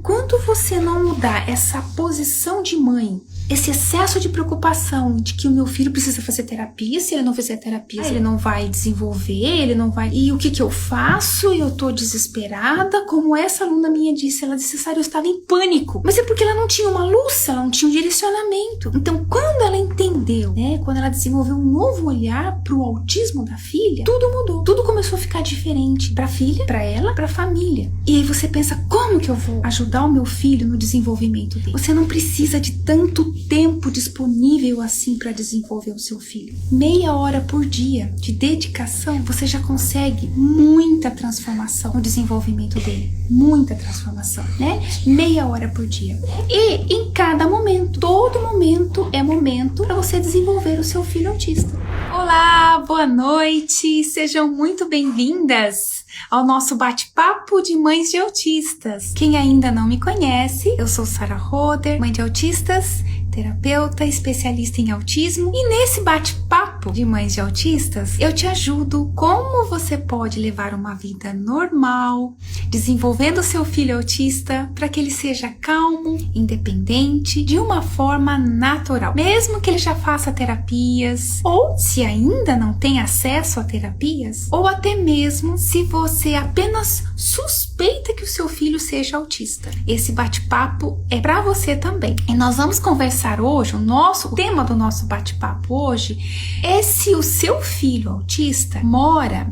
enquanto você não mudar essa posição de mãe, esse excesso de preocupação de que o meu filho precisa fazer terapia, se ele não fizer terapia, ele não vai desenvolver, ele não vai... E o que eu faço? Eu tô desesperada. Como essa aluna minha disse, ela disse, Sara, eu estava em pânico. Mas é porque ela não tinha uma luz, ela não tinha um direcionamento. Então, quando ela entendeu, né, quando ela desenvolveu um novo olhar pro autismo da filha, tudo mudou. Tudo começou a ficar diferente pra filha, pra ela, pra família. E aí você pensa, como que eu vou ajudar o meu filho no desenvolvimento dele? Você não precisa de tanto tempo disponível assim para desenvolver o seu filho. Meia hora por dia de dedicação, você já consegue muita transformação no desenvolvimento dele. Muita transformação, né? Meia hora por dia. E em cada momento, todo momento é momento para você desenvolver o seu filho autista. Olá, boa noite, sejam muito bem-vindas ao nosso bate-papo de mães de autistas. Quem ainda não me conhece, eu sou Sara Roder, mãe de autistas, terapeuta, especialista em autismo, e nesse bate-papo de mães de autistas, eu te ajudo como você pode levar uma vida normal, desenvolvendo seu filho autista para que ele seja calmo, independente, de uma forma natural, mesmo que ele já faça terapias, ou se ainda não tem acesso a terapias, ou até mesmo se você apenas suspeita que o seu filho seja autista. Esse bate-papo é para você também. E nós vamos conversar hoje, o tema do nosso bate-papo hoje é se o seu filho autista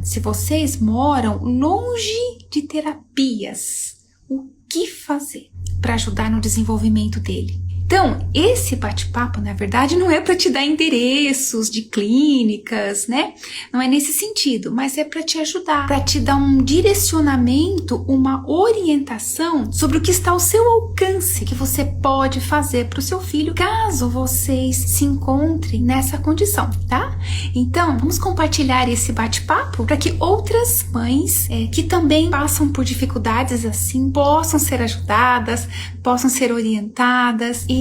se vocês moram longe de terapias, o que fazer para ajudar no desenvolvimento dele? Então, esse bate-papo, na verdade, não é para te dar endereços de clínicas, né? Não é nesse sentido, mas é para te ajudar, para te dar um direcionamento, uma orientação sobre o que está ao seu alcance, que você pode fazer para o seu filho, caso vocês se encontrem nessa condição, tá? Então, vamos compartilhar esse bate-papo para que outras mães que também passam por dificuldades assim, possam ser ajudadas, possam ser orientadas e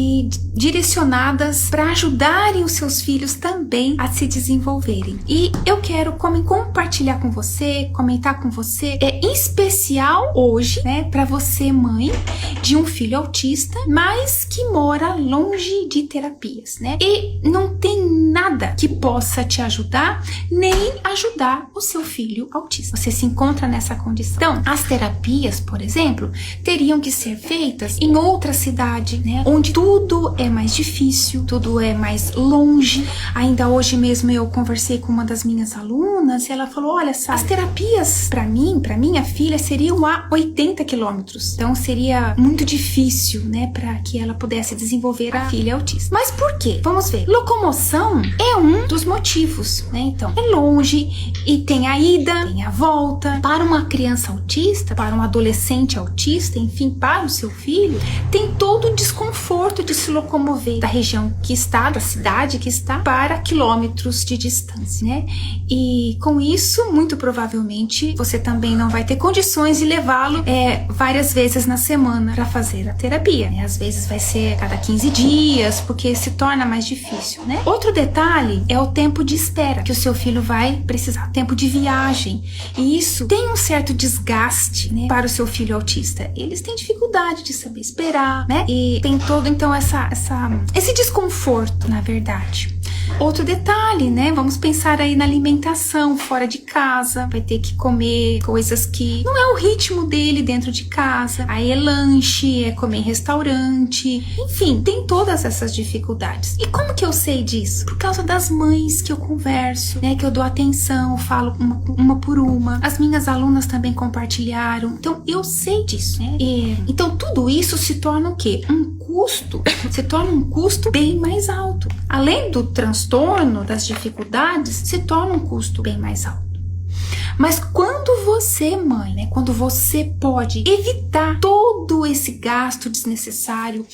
direcionadas para ajudarem os seus filhos também a se desenvolverem. E eu quero compartilhar com você, comentar com você, em especial hoje, né, para você mãe de um filho autista, mas que mora longe de terapias, né? E não tem nada que possa te ajudar, nem ajudar o seu filho autista. Você se encontra nessa condição. Então, as terapias, por exemplo, teriam que ser feitas em outra cidade, né, onde tudo é mais difícil, tudo é mais longe. Ainda hoje mesmo eu conversei com uma das minhas alunas e ela falou, olha, as terapias para minha filha seriam a 80 quilômetros. Então seria muito difícil, né, para que ela pudesse desenvolver a filha autista. Mas por quê? Vamos ver. Locomoção é um dos motivos, né? Então, é longe e tem a ida, tem a volta. Para uma criança autista, para um adolescente autista, enfim, para o seu filho, tem todo o desconforto de se locomover da região que está, da cidade que está, para quilômetros de distância, né? E com isso, muito provavelmente, você também não vai ter condições de levá-lo várias vezes na semana para fazer a terapia, né? Às vezes vai ser cada 15 dias, porque se torna mais difícil, né? Outro detalhe é o tempo de espera que o seu filho vai precisar, tempo de viagem. E isso tem um certo desgaste, né, para o seu filho autista. Eles têm dificuldade de saber esperar, né? E tem todo, então, esse desconforto, na verdade. Outro detalhe, né? Vamos pensar aí na alimentação fora de casa. Vai ter que comer coisas que não é o ritmo dele dentro de casa. Aí é lanche, é comer em restaurante. Enfim, tem todas essas dificuldades. E como que eu sei disso? Por causa das mães que eu converso, né? Que eu dou atenção, falo uma por uma. As minhas alunas também compartilharam. Então, eu sei disso, né? Então, tudo isso se torna o quê? Se torna um custo bem mais alto. Além do transtorno, das dificuldades, se torna um custo bem mais alto. Mas quando você, mãe, né, quando você pode evitar todo esse gasto desnecessário,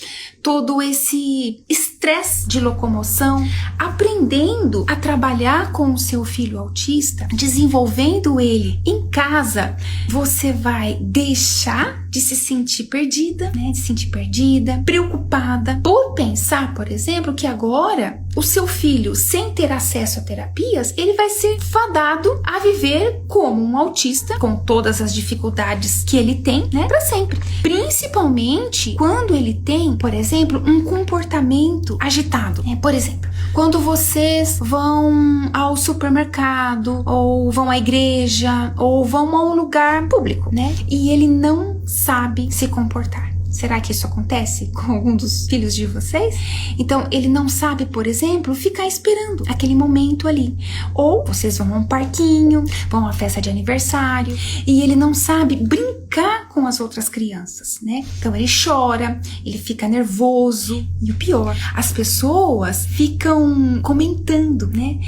todo esse estresse de locomoção, aprendendo a trabalhar com o seu filho autista, desenvolvendo ele em casa, você vai deixar de se sentir perdida, né, de se sentir perdida, preocupada, por pensar, por exemplo, que agora o seu filho, sem ter acesso a terapias, ele vai ser fadado a viver como um autista, com todas as dificuldades que ele tem, né, para sempre. Principalmente quando ele tem, por exemplo, um comportamento agitado. Por exemplo, quando vocês vão ao supermercado, ou vão à igreja, ou vão a um lugar público, né, e ele não sabe se comportar. Será que isso acontece com algum dos filhos de vocês? Então, ele não sabe, por exemplo, ficar esperando aquele momento ali. Ou vocês vão a um parquinho, vão a uma festa de aniversário, e ele não sabe brincar com as outras crianças, né? Então, ele chora, ele fica nervoso. E o pior, as pessoas ficam comentando, né?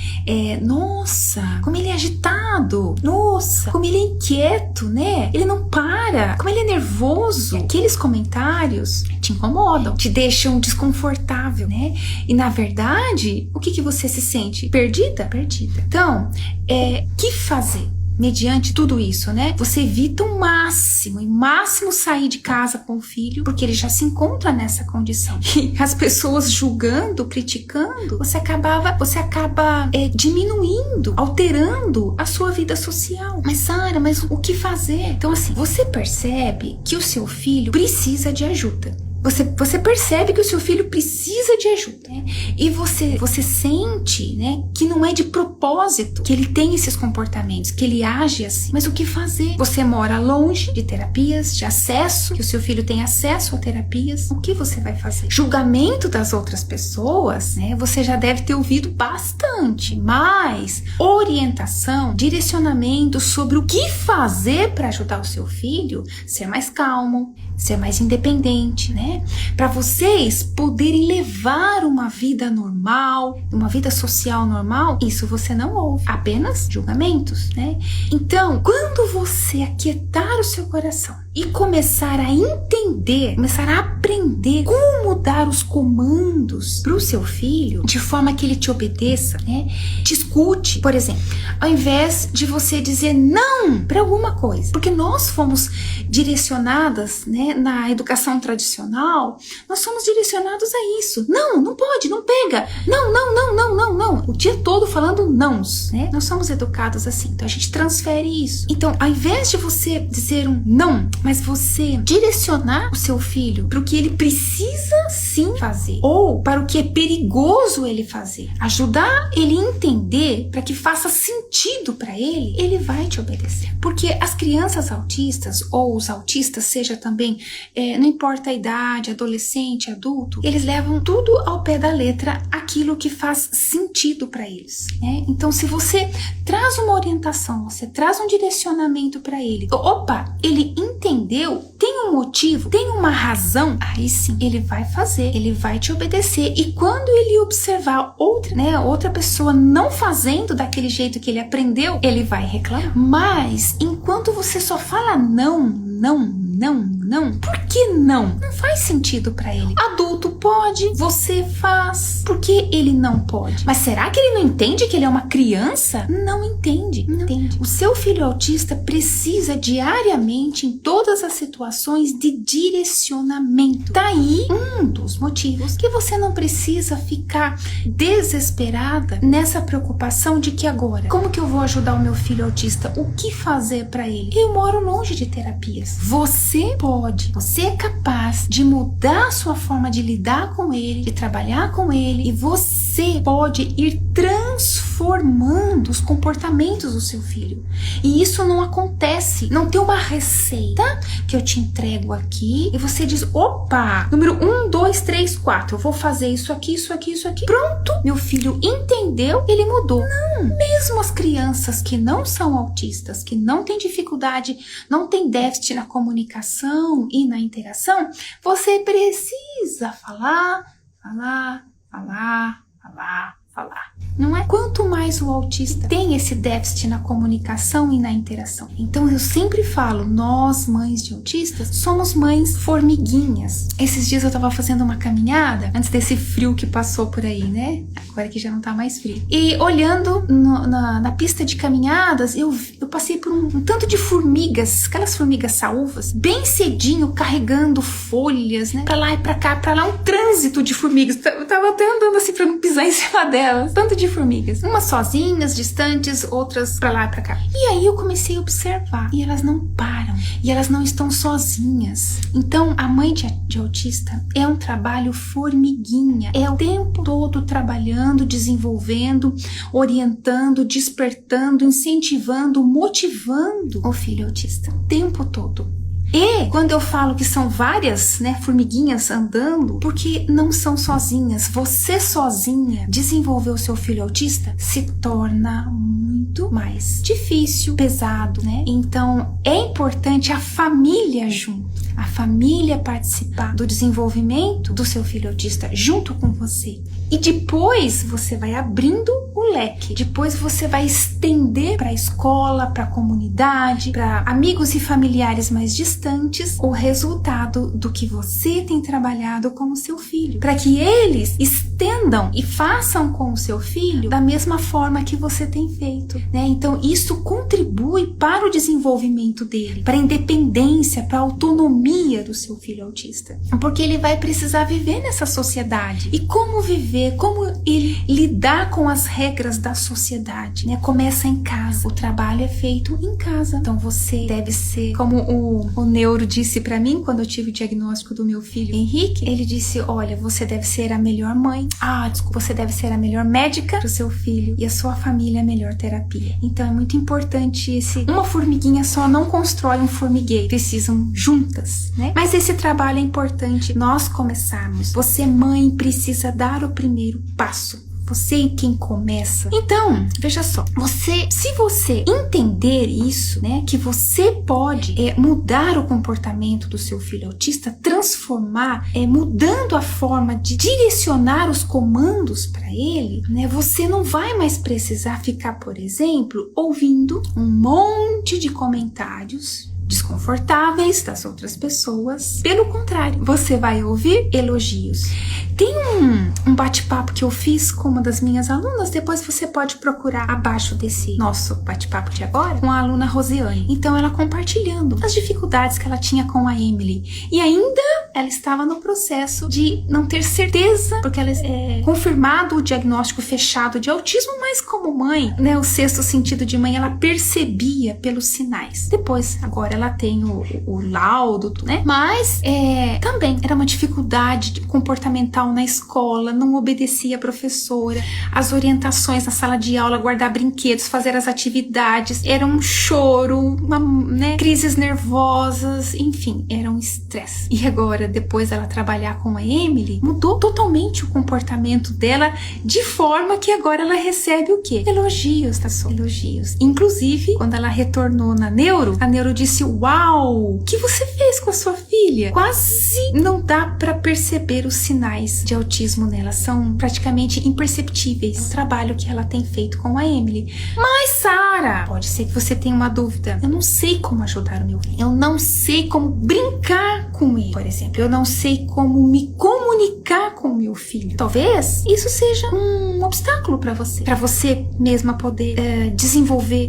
Nossa, como ele é agitado. Nossa, como ele é inquieto, né? Ele não para. Como ele é nervoso. Aqueles comentários te incomodam, te deixam desconfortável, né? E na verdade, o que você se sente? Perdida? Perdida. Então, que fazer? Mediante tudo isso, né? Você evita o máximo sair de casa com o filho, porque ele já se encontra nessa condição. E as pessoas julgando, criticando, você acaba diminuindo, alterando a sua vida social. Mas Sara, mas o que fazer? Então assim, você percebe que o seu filho precisa de ajuda. Você percebe que o seu filho precisa de ajuda, né? E você sente, né, que não é de propósito que ele tem esses comportamentos, que ele age assim. Mas o que fazer? Você mora longe de terapias, de acesso, que o seu filho tem acesso a terapias. O que você vai fazer? Julgamento das outras pessoas, né? Você já deve ter ouvido bastante, mas orientação, direcionamento sobre o que fazer para ajudar o seu filho a ser mais calmo, ser mais independente, né? Para vocês poderem levar uma vida normal, uma vida social normal, isso você não ouve, apenas julgamentos, né? Então, quando você aquietar o seu coração e começar a entender, começar a aprender como dar os comandos para o seu filho, de forma que ele te obedeça, né? Te escute, por exemplo, ao invés de você dizer não para alguma coisa, porque nós fomos direcionadas, né, na educação tradicional, nós somos direcionados a isso. Não, não pode, não pega. Não, não, não, não, não, não. O dia todo falando nãos, né? Nós somos educados assim, então a gente transfere isso. Então, ao invés de você dizer um não, mas você direcionar o seu filho para o que ele precisa sim fazer, ou para o que é perigoso ele fazer, ajudar ele a entender para que faça sentido para ele, ele vai te obedecer. Porque as crianças autistas, ou os autistas, seja também, não importa a idade, adolescente, adulto, eles levam tudo ao pé da letra, aquilo que faz sentido para eles, né? Então, se você traz uma orientação, você traz um direcionamento para ele, opa, ele entendeu, tem um motivo, tem uma razão, aí sim, ele vai fazer, ele vai te obedecer. E quando ele observar outra pessoa não fazendo daquele jeito que ele aprendeu, ele vai reclamar. Mas, enquanto você só fala não, por que não? Não faz sentido pra ele. Adulto pode, você faz. Por que ele não pode? Mas será que ele não entende que ele é uma criança? Não entende. Não entende. O seu filho autista precisa diariamente, em todas as situações, de direcionamento. Daí um dos motivos que você não precisa ficar desesperada nessa preocupação de que agora, como que eu vou ajudar o meu filho autista? O que fazer pra ele? Eu moro longe de terapias. Você pode, você é capaz de mudar a sua forma de lidar com ele, de trabalhar com ele, e você pode ir transformando os comportamentos do seu filho. E isso não acontece, não tem uma receita que eu te entrego aqui e você diz, opa, número 1, 2, 3, 4, eu vou fazer isso aqui, isso aqui, isso aqui. Pronto, meu filho entendeu, ele mudou. Não, mesmo as crianças que não são autistas, que não têm dificuldade, não têm déficit na comunicação e na interação, você precisa falar, falar, não é? Quanto mais o autista tem esse déficit na comunicação e na interação. Então eu sempre falo, nós mães de autistas somos mães formiguinhas. Esses dias eu tava fazendo uma caminhada, antes desse frio que passou por aí, né? Agora que já não tá mais frio. E olhando na pista de caminhadas, eu passei por um tanto de formigas, aquelas formigas saúvas, bem cedinho, carregando folhas, né? Pra lá e pra cá, pra lá, um trânsito de formigas. Eu tava até andando assim pra não pisar em cima delas. Tanto de formigas. Umas sozinhas, distantes, outras pra lá e pra cá. E aí eu comecei a observar. E elas não param. E elas não estão sozinhas. Então, a mãe de autista é um trabalho formiguinha. É o tempo todo trabalhando, desenvolvendo, orientando, despertando, incentivando, motivando o filho autista. O tempo todo. E quando eu falo que são várias, né, formiguinhas andando, porque não são sozinhas. Você sozinha desenvolver o seu filho autista se torna muito mais difícil, pesado, né? Então é importante a família junto. A família participar do desenvolvimento do seu filho autista junto com você. E depois você vai abrindo o leque. Depois você vai estender para a escola, para a comunidade, para amigos e familiares mais distantes o resultado do que você tem trabalhado com o seu filho. Para que eles estendam e façam com o seu filho da mesma forma que você tem feito, né? Então isso contribui para o desenvolvimento dele, para a independência, para a autonomia do seu filho autista. Porque ele vai precisar viver nessa sociedade. E como viver, como ele lidar com as regras da sociedade, né? Começa em casa. O trabalho é feito em casa. Então você deve ser, como o neuro disse pra mim quando eu tive o diagnóstico do meu filho Henrique, ele disse, olha, você deve ser a melhor mãe. Desculpa, você deve ser a melhor médica pro seu filho e a sua família a melhor terapia. Então é muito importante uma formiguinha só não constrói um formigueiro. Precisam juntas. Né? Mas esse trabalho é importante nós começarmos. Você, mãe, precisa dar o primeiro passo. Você é quem começa. Então, veja só, se você entender isso, né, que você pode mudar o comportamento do seu filho autista, transformar, mudando a forma de direcionar os comandos para ele, né, você não vai mais precisar ficar, por exemplo, ouvindo um monte de comentários desconfortáveis das outras pessoas. Pelo contrário, você vai ouvir elogios. Tem um bate-papo que eu fiz com uma das minhas alunas, depois você pode procurar abaixo desse nosso bate-papo de agora, com a aluna Rosiane. Então ela compartilhando as dificuldades que ela tinha com a Emily. E ainda ela estava no processo de não ter certeza, porque ela confirmado o diagnóstico fechado de autismo, mas como mãe, né, o sexto sentido de mãe, ela percebia pelos sinais. Depois, agora ela tem o laudo, né? Mas também era uma dificuldade comportamental na escola, não obedecia a professora, as orientações na sala de aula, guardar brinquedos, fazer as atividades, era um choro, crises nervosas, enfim, era um estresse. E agora, depois dela trabalhar com a Emily, mudou totalmente o comportamento dela, de forma que agora ela recebe o quê? Elogios, tá só? Elogios. Inclusive, quando ela retornou na neuro, a neuro disse, uau, o que você fez com a sua filha? Quase não dá pra perceber os sinais de autismo nela, são praticamente imperceptíveis. O trabalho que ela tem feito com a Emily. Mas, Sara, pode ser que você tenha uma dúvida. Eu não sei como ajudar o meu filho. Eu não sei como brincar com ele, por exemplo. Eu não sei como me comunicar com o meu filho. Talvez isso seja um obstáculo para você mesma poder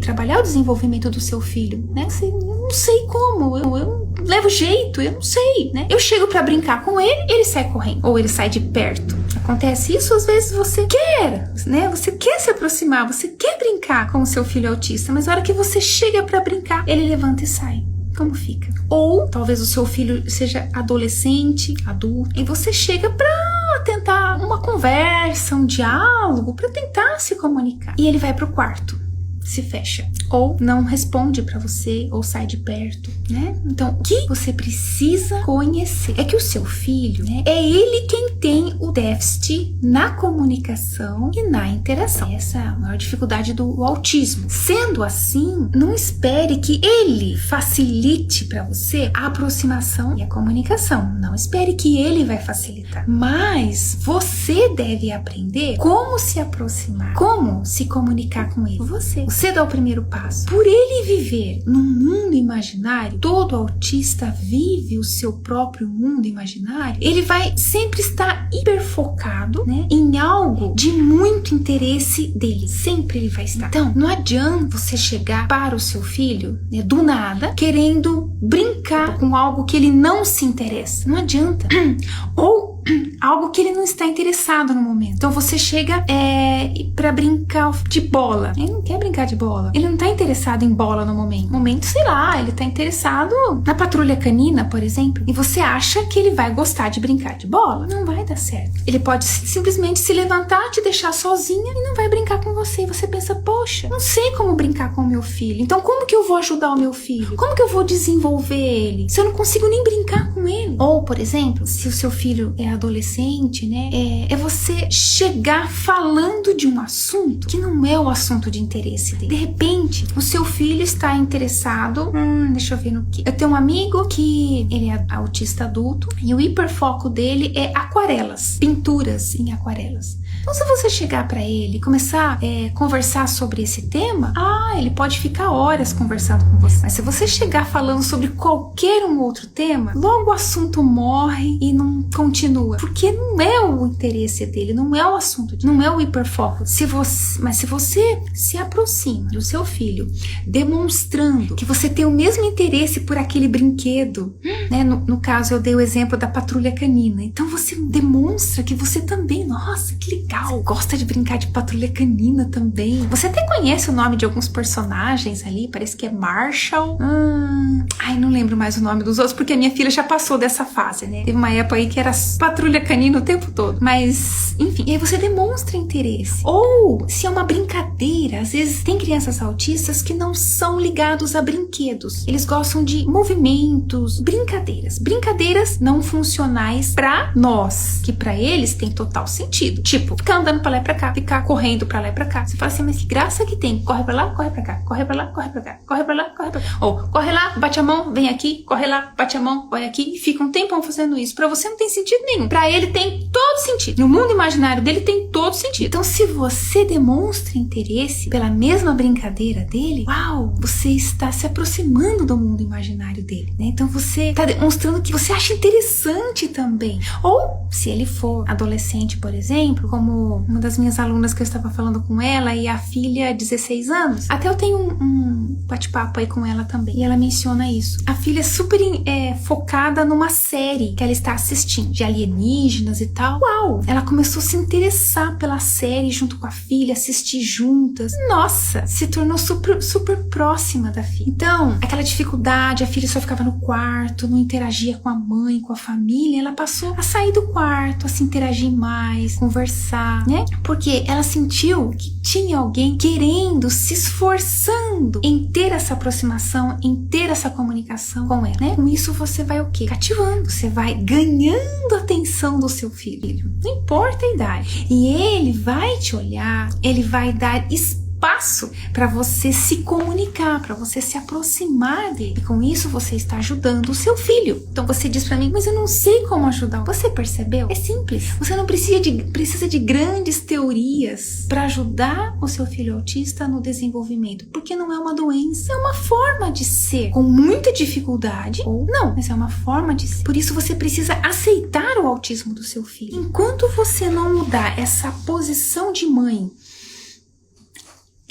trabalhar o desenvolvimento do seu filho, né? Eu não sei como, eu levo jeito, eu não sei, né? Eu chego pra brincar com ele sai correndo, ou ele sai de perto. Acontece isso, às vezes você quer, né? Você quer se aproximar, você quer brincar com o seu filho autista, mas na hora que você chega pra brincar, ele levanta e sai. Como fica? Ou talvez o seu filho seja adolescente, adulto, e você chega pra tentar uma conversa, um diálogo, pra tentar se comunicar. E ele vai pro quarto. se fecha, ou não responde pra você, ou sai de perto, né? Então, o que você precisa conhecer é que o seu filho, né, é ele quem tem o déficit na comunicação e na interação. Essa é a maior dificuldade do autismo. Sendo assim, não espere que ele facilite pra você a aproximação e a comunicação. Não espere que ele vai facilitar. Mas você deve aprender como se aproximar, como se comunicar com ele. Você dá o primeiro passo. Por ele viver num mundo imaginário, todo autista vive o seu próprio mundo imaginário, ele vai sempre estar hiperfocado, né, em algo de muito interesse dele. Sempre ele vai estar. Então, não adianta você chegar para o seu filho, né, do nada, querendo brincar com algo que ele não se interessa. Não adianta. Ou algo que ele não está interessado no momento. Então você chega pra brincar de bola. Ele não quer brincar de bola. Ele não tá interessado em bola no momento. No momento, sei lá, ele tá interessado na patrulha canina, por exemplo. E você acha que ele vai gostar de brincar de bola? Não vai dar certo. Ele pode simplesmente se levantar, te deixar sozinha e não vai brincar com você. E você pensa, poxa, não sei como brincar com o meu filho. Então como que eu vou ajudar o meu filho? Como que eu vou desenvolver ele se eu não consigo nem brincar com ele? Ou, por exemplo, se o seu filho é adolescente, né? É você chegar falando de um assunto que não é o assunto de interesse dele. De repente, o seu filho está interessado, deixa eu ver no que. Eu tenho um amigo que ele é autista adulto e o hiperfoco dele é aquarelas, pinturas em aquarelas. Então, se você chegar para ele e começar a conversar sobre esse tema, ele pode ficar horas conversando com você. Mas se você chegar falando sobre qualquer um outro tema, logo o assunto morre e não continua. Porque não é o interesse dele, não é o assunto, não é o hiperfoco. Mas se você se aproxima do seu filho, demonstrando que você tem o mesmo interesse por aquele brinquedo, né? No caso, eu dei o exemplo da patrulha canina. Então, você demonstra que você também, nossa, que legal, você gosta de brincar de patrulha canina também. Você até conhece o nome de alguns personagens ali, parece que é Marshall. Não lembro mais o nome dos outros, porque a minha filha já passou dessa fase, né? Teve uma época aí que era patrulha canina o tempo todo. Mas, enfim, e aí você demonstra interesse. Ou, se é uma brincadeira, às vezes tem crianças autistas que não são ligados a brinquedos. Eles gostam de movimentos, brincadeiras não funcionais pra nós, que pra eles tem total sentido. Tipo, ficar andando pra lá e pra cá, ficar correndo pra lá e pra cá. Você fala assim, mas que graça que tem? Corre pra lá, corre pra cá, corre pra lá, corre pra cá, corre pra lá, corre pra cá. Ou, corre lá, bate a mão, vem aqui, corre lá, bate a mão, vai aqui, e fica um tempão fazendo isso. Pra você não tem sentido nenhum. Pra ele tem todo sentido. No mundo imaginário dele tem todo sentido. Então, se você demonstra interesse pela mesma brincadeira dele, você está se aproximando do mundo imaginário dele, né? Então, você está demonstrando que você acha interessante também. Ou, se ele for adolescente, por exemplo, como uma das minhas alunas que eu estava falando com ela e a filha, 16 anos, até eu tenho um bate-papo aí com ela também, e ela menciona isso. A filha é super focada numa série que ela está assistindo, de alienígenas e tal. Ela começou a se interessar pela série junto com a filha, assistir juntas. Nossa, se tornou super, super próxima da filha. Então, aquela dificuldade, a filha só ficava no quarto, não interagia com a mãe, com a família, ela passou a sair do quarto, a se interagir mais, conversar, né? Porque ela sentiu que tinha alguém querendo, se esforçando em ter essa aproximação, em ter essa comunicação com ela, né? Com isso você vai o quê? Cativando, você vai ganhando a atenção do seu filho. Não importa a idade. E ele vai te olhar, ele vai dar espaço para você se comunicar, para você se aproximar dele. E com isso você está ajudando o seu filho. Então você diz para mim, mas eu não sei como ajudar. Você percebeu? É simples. Você não precisa de grandes teorias para ajudar o seu filho autista no desenvolvimento, porque não é uma doença, é uma forma de ser com muita dificuldade ou não, mas é uma forma de ser. Por isso você precisa aceitar o autismo do seu filho. Enquanto você não mudar essa posição de mãe,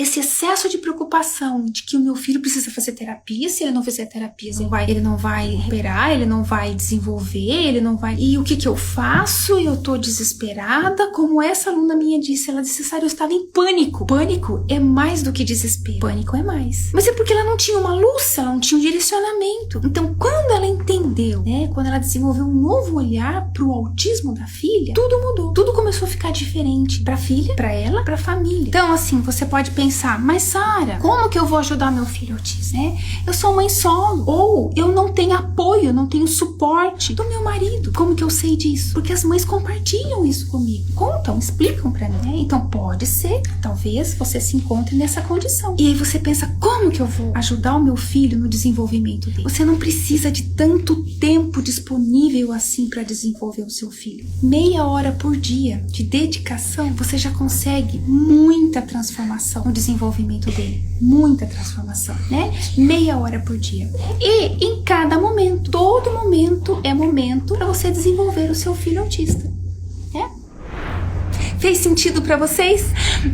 esse excesso de preocupação de que o meu filho precisa fazer terapia, se ele não fizer terapia, ele não vai recuperar, ele não vai desenvolver, ele não vai... E o que eu faço? Eu tô desesperada, como essa aluna minha disse, ela disse, Sara, eu estava em pânico. Pânico é mais do que desespero. Pânico é mais. Mas é porque ela não tinha uma luz, ela não tinha um direcionamento. Então, quando ela entendeu, né, quando ela desenvolveu um novo olhar pro autismo da filha, tudo mudou. Tudo começou a ficar diferente pra filha, pra ela, pra família. Então, assim, você pode pensar pensar, mas Sara, como que eu vou ajudar meu filho autista, né? Eu sou mãe solo, ou eu não tenho apoio, eu não tenho suporte do meu marido. Como que eu sei disso? Porque as mães compartilham isso comigo, contam, explicam pra mim, né? Então pode ser, talvez você se encontre nessa condição. E aí você pensa, como que eu vou ajudar o meu filho no desenvolvimento dele? Você não precisa de tanto tempo disponível assim para desenvolver o seu filho. Meia hora por dia de dedicação, você já consegue muita transformação no desenvolvimento dele. Muita transformação, né? Meia hora por dia. E em cada momento, todo momento é momento para você desenvolver o seu filho autista, né? Fez sentido pra vocês?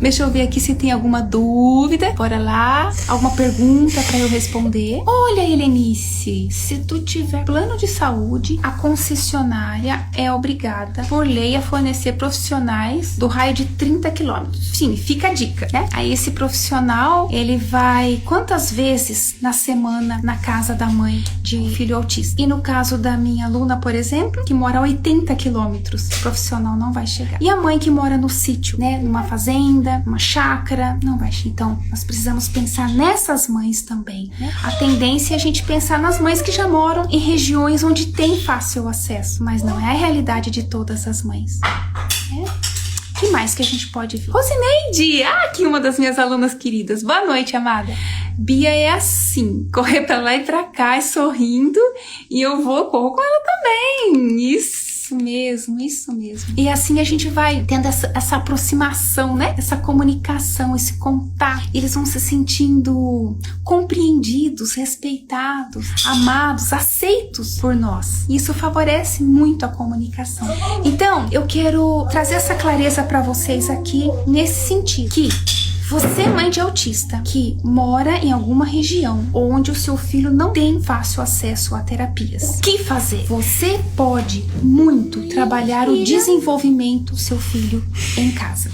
Deixa eu ver aqui se tem alguma dúvida. Bora lá. Alguma pergunta pra eu responder? Olha, Helenice, se tu tiver plano de saúde, a concessionária é obrigada, por lei, a fornecer profissionais do raio de 30 quilômetros. Sim, fica a dica, né? Aí esse profissional, ele vai quantas vezes na semana na casa da mãe de filho autista? E no caso da minha aluna, por exemplo, que mora a 80 quilômetros, o profissional não vai chegar. E a mãe que mora no sítio, né? Numa fazenda, numa chácara, não vai. Então, nós precisamos pensar nessas mães também, né? A tendência é a gente pensar nas mães que já moram em regiões onde tem fácil acesso, mas não é a realidade de todas as mães, né? O que mais que a gente pode ver? Rosineide! Ah, aqui uma das minhas alunas queridas. Boa noite, amada. Bia é assim, correr pra lá e pra cá, sorrindo, e eu corro com ela também. Isso mesmo, isso mesmo. E assim a gente vai tendo essa aproximação, né? Essa comunicação, esse contato. Eles vão se sentindo compreendidos, respeitados, amados, aceitos por nós. Isso favorece muito a comunicação. Então, eu quero trazer essa clareza para vocês aqui nesse sentido, que você, mãe de autista, que mora em alguma região onde o seu filho não tem fácil acesso a terapias, o que fazer? Você pode muito trabalhar o desenvolvimento do seu filho em casa.